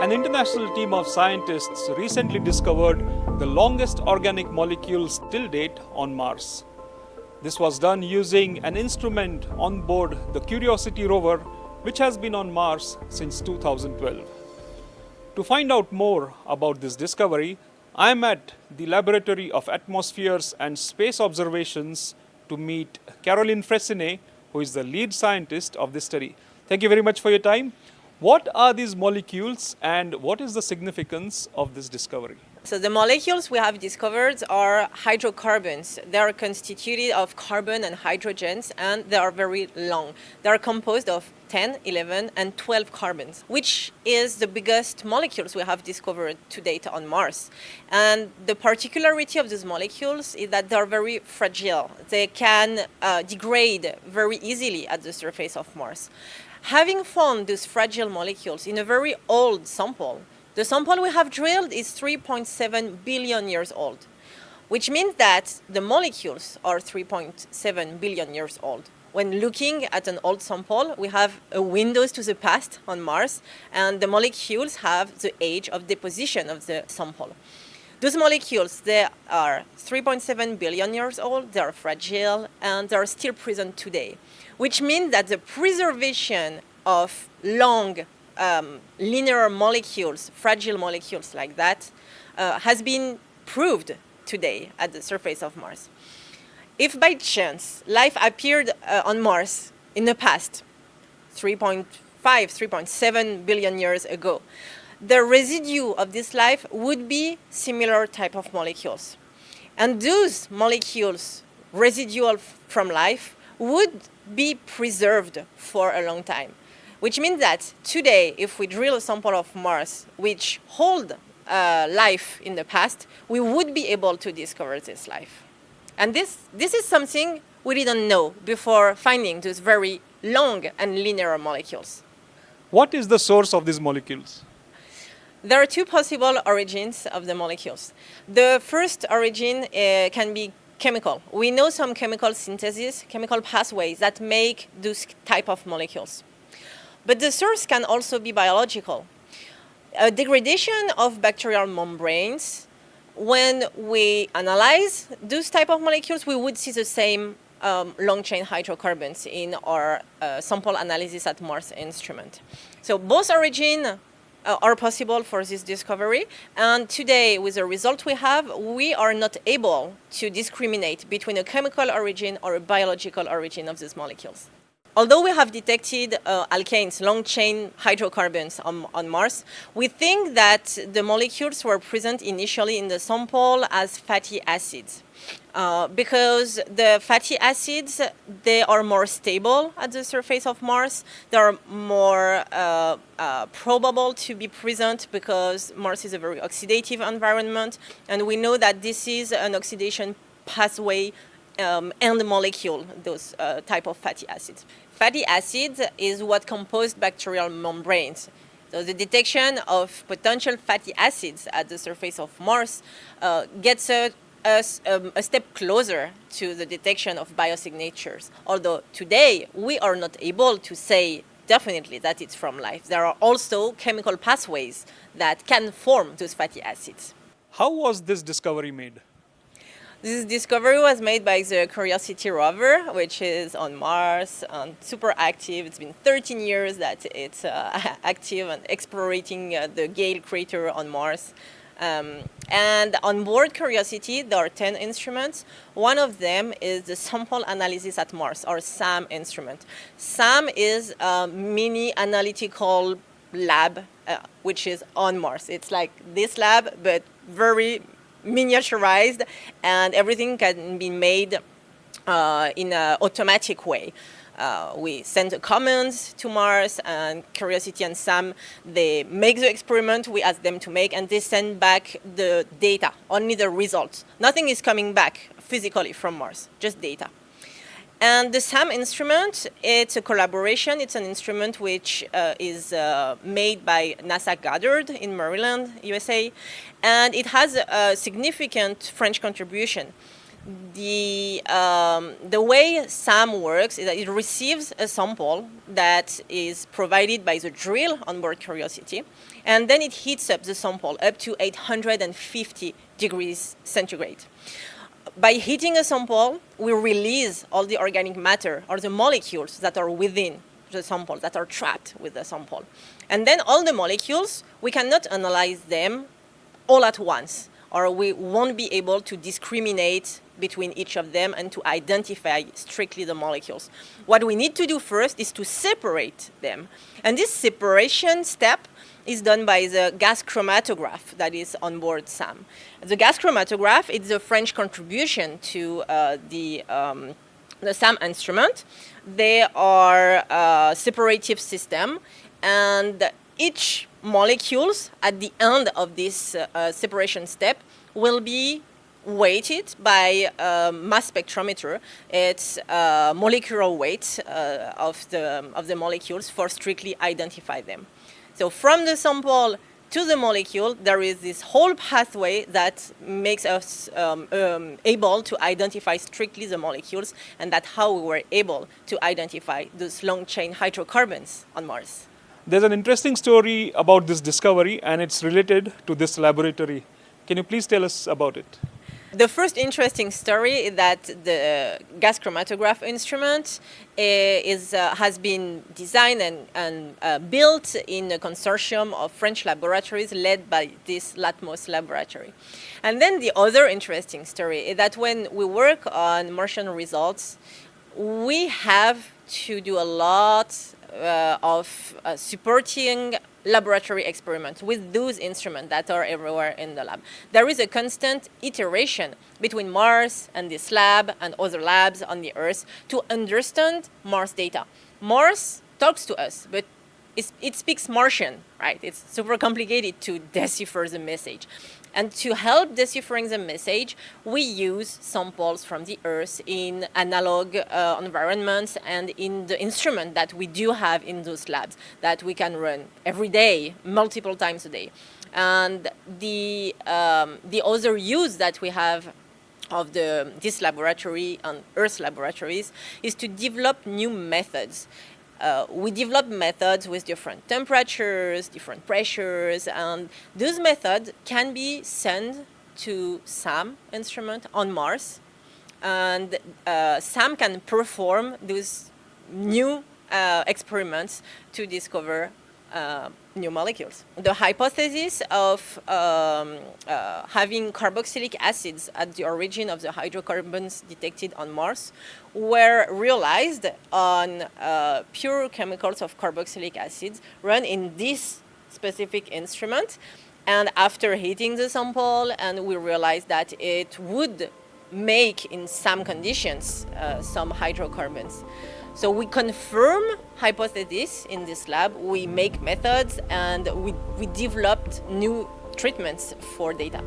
An international team of scientists recently discovered the longest organic molecules till date on Mars. This was done using an instrument on board the Curiosity rover, which has been on Mars since 2012. To find out more about this discovery, I am at the Laboratory of Atmospheres and Space Observations to meet Caroline Fressinet, who is the lead scientist of this study. Thank you very much for your time. What are these molecules and what is the significance of this discovery? So the molecules we have discovered are hydrocarbons. They are constituted of carbon and hydrogens, and they are very long. They are composed of 10, 11, and 12 carbons, which is the biggest molecules we have discovered to date on Mars. And the particularity of these molecules is that they are very fragile. They can degrade very easily at the surface of Mars. Having found these fragile molecules in a very old sample, the sample we have drilled is 3.7 billion years old, which means that the molecules are 3.7 billion years old. When looking at an old sample, we have a window to the past on Mars, and the molecules have the age of deposition of the sample. Those molecules, they are 3.7 billion years old, they are fragile, and they are still present today, which means that the preservation of long linear molecules, fragile molecules like that, has been proved today at the surface of Mars. If by chance life appeared on Mars in the past, 3.5, 3.7 billion years ago, the residue of this life would be similar type of molecules. And those molecules, residual from life, would be preserved for a long time. Which means that today, if we drill a sample of Mars which hold life in the past, we would be able to discover this life. And this is something we didn't know before finding those very long and linear molecules. What is the source of these molecules? There are two possible origins of the molecules. The first origin can be chemical. We know some chemical synthesis, chemical pathways that make those type of molecules. But the source can also be biological. A degradation of bacterial membranes, when we analyze those type of molecules, we would see the same long-chain hydrocarbons in our sample analysis at Mars instrument. So both origins are possible for this discovery, and today, with the result we have, we are not able to discriminate between a chemical origin or a biological origin of these molecules. Although we have detected alkanes, long-chain hydrocarbons on Mars, we think that the molecules were present initially in the sample as fatty acids. Because the fatty acids, they are more stable at the surface of Mars. They are more probable to be present because Mars is a very oxidative environment, and we know that this is an oxidation pathway and molecule, those type of fatty acids. Fatty acids is what compose bacterial membranes. So the detection of potential fatty acids at the surface of Mars gets a step closer to the detection of biosignatures. Although today we are not able to say definitely that it's from life. There are also chemical pathways that can form those fatty acids. How was this discovery made? This discovery was made by the Curiosity rover, which is on Mars and super active. It's been 13 years that it's active and exploring the Gale crater on Mars. And on board Curiosity, there are 10 instruments. One of them is the Sample Analysis at Mars, or SAM instrument. SAM is a mini analytical lab, which is on Mars. It's like this lab, but very miniaturized, and everything can be made in an automatic way. We send the commands to Mars, and Curiosity and SAM, they make the experiment we ask them to make, and they send back the data, only the results. Nothing is coming back physically from Mars, just data. And the SAM instrument, it's a collaboration. It's an instrument which is made by NASA Goddard in Maryland, USA, and it has a significant French contribution. The way SAM works is that it receives a sample that is provided by the drill on board Curiosity, and then it heats up the sample up to 850 degrees centigrade. By heating a sample, we release all the organic matter or the molecules that are within the sample, that are trapped with the sample. And then all the molecules, we cannot analyze them all at once, or we won't be able to discriminate between each of them and to identify strictly the molecules. What we need to do first is to separate them. And this separation step is done by the gas chromatograph that is on board SAM. The gas chromatograph is the French contribution to the SAM instrument. They are a separative system, and each molecules at the end of this separation step will be weighted by mass spectrometer. It's molecular weight of the molecules for strictly identify them. So from the sample to the molecule, there is this whole pathway that makes us able to identify strictly the molecules, and that's how we were able to identify those long-chain hydrocarbons on Mars. There's an interesting story about this discovery, and it's related to this laboratory. Can you please tell us about it? The first interesting story is that the gas chromatograph instrument has been designed and built in a consortium of French laboratories led by this Latmos laboratory. And then the other interesting story is that when we work on Martian results, we have to do a lot of supporting laboratory experiments with those instruments that are everywhere in the lab. There is a constant iteration between Mars and this lab and other labs on the Earth to understand Mars data. Mars talks to us, but it speaks Martian, right? It's super complicated to decipher the message. And to help deciphering the message, we use samples from the Earth in analog environments and in the instrument that we do have in those labs that we can run every day, multiple times a day. And the other use that we have of this laboratory and Earth laboratories is to develop new methods. We develop methods with different temperatures, different pressures, and those methods can be sent to SAM instrument on Mars, and SAM can perform those new experiments to discover new molecules. The hypothesis of having carboxylic acids at the origin of the hydrocarbons detected on Mars were realized on pure chemicals of carboxylic acids run in this specific instrument. And after heating the sample, and we realized that it would make in some conditions some hydrocarbons. So we confirm hypothesis in this lab, we make methods, and we developed new treatments for data.